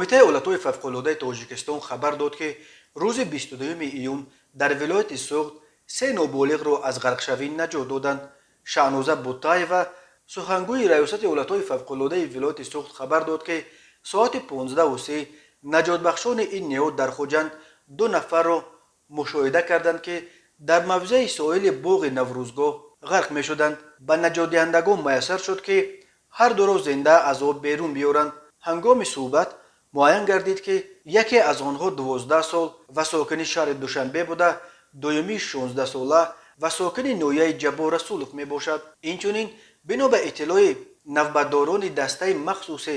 کمیته اولتوی فوق‌العاده تاجیکستان خبر داد که روز 22 ایون در ولایت سوخت سه نوبالغ را از غرقشوی نجات دادند. شانوزه بوتایوا سخنگوی ریاست اولتوی فوق‌العاده ولایت سوخت خبر داد که ساعت 15:03 نجات بخشان این نهاد در خوجند دو نفر را مشاهده کردند که در موضع ساحل باغ نوروزگاه غرق می شدند. به نجات دهندگان میسر شد که هر دو را زنده از آب بیرون بیارند. هنگام صحبت معین گردید که یکی از آنها 12 سال و ساکن شهر دوشنبه بوده، دومی 16 ساله و ساکن نویه جبار سلوک می باشد. اینچنین بنا به اطلاع نوبتداران دسته مخصوص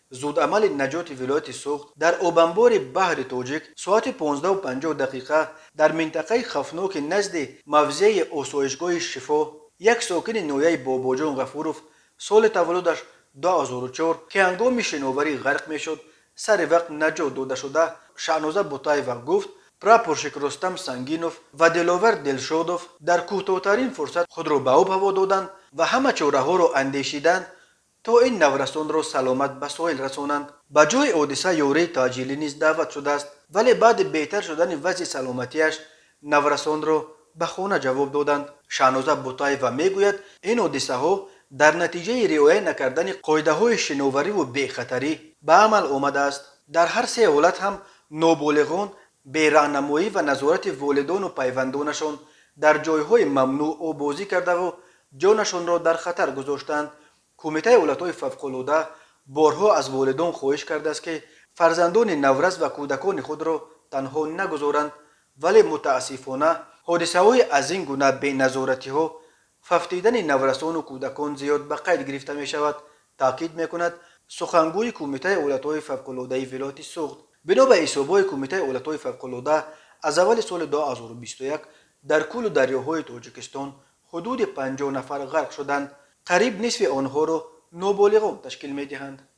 زودعمل نجات ولایت سوخت در آبانبار بحر تاجیک ساعت 15:50 در منطقه خفناک نزد موضع آسایشگاه شفا یک ساکن نویه باباجان غفوروف سال تولدش 2004 که هنگام شناوری غرق میشد سر وقت نجات داده شده. شانوزه بوتایوا گفت پراپورشک رستم سنگینوف و دلاور دلشادوف در کوتاه‌ترین فرصت خود را به آب هوا دادند و همه چاره‌ها را اندیشیدند تا این نورسان را سلامت به ساحل رسانند. به جای حادثه یاری تاجیلی نیز دعوت شده است، ولی بعد بهتر شدن وضع سلامتیش نورسان را به خانه جواب دادند. شانوزه بوتایوا میگوید این حادثه ها در نتیجه رعایت نکردن قاعده های شناوری و بیخطری به عمل آمده است. در هر سه حالت هم نابالغان به راهنمایی و نظارت والدان و پیوندانشان در جایهای ممنوع آبازی کرده و جانشان را در خطر گذاشتند. کمیته اولتوی فوق‌العاده بارها از والدان خواهش کرده است که فرزندان نورس و کودکان خود را تنها نگذارند، ولی متاسفانه حادثه های از این گونه بی نظارتی ها ففتیدن نورسان و کودکان زیاد به قید گرفته می شود. تاکید می کند سخنگوی کمیته اولتوی فوق‌العاده ولایت سوخت. بنا به حسابهای کمیته اولتوی فوق‌العاده از اول سال 2021 در کل دریاهای تاجیکستان حدود 50 نفر غرق شدند. قریب نصف آنها را نوبالغان تشکیل می دهند.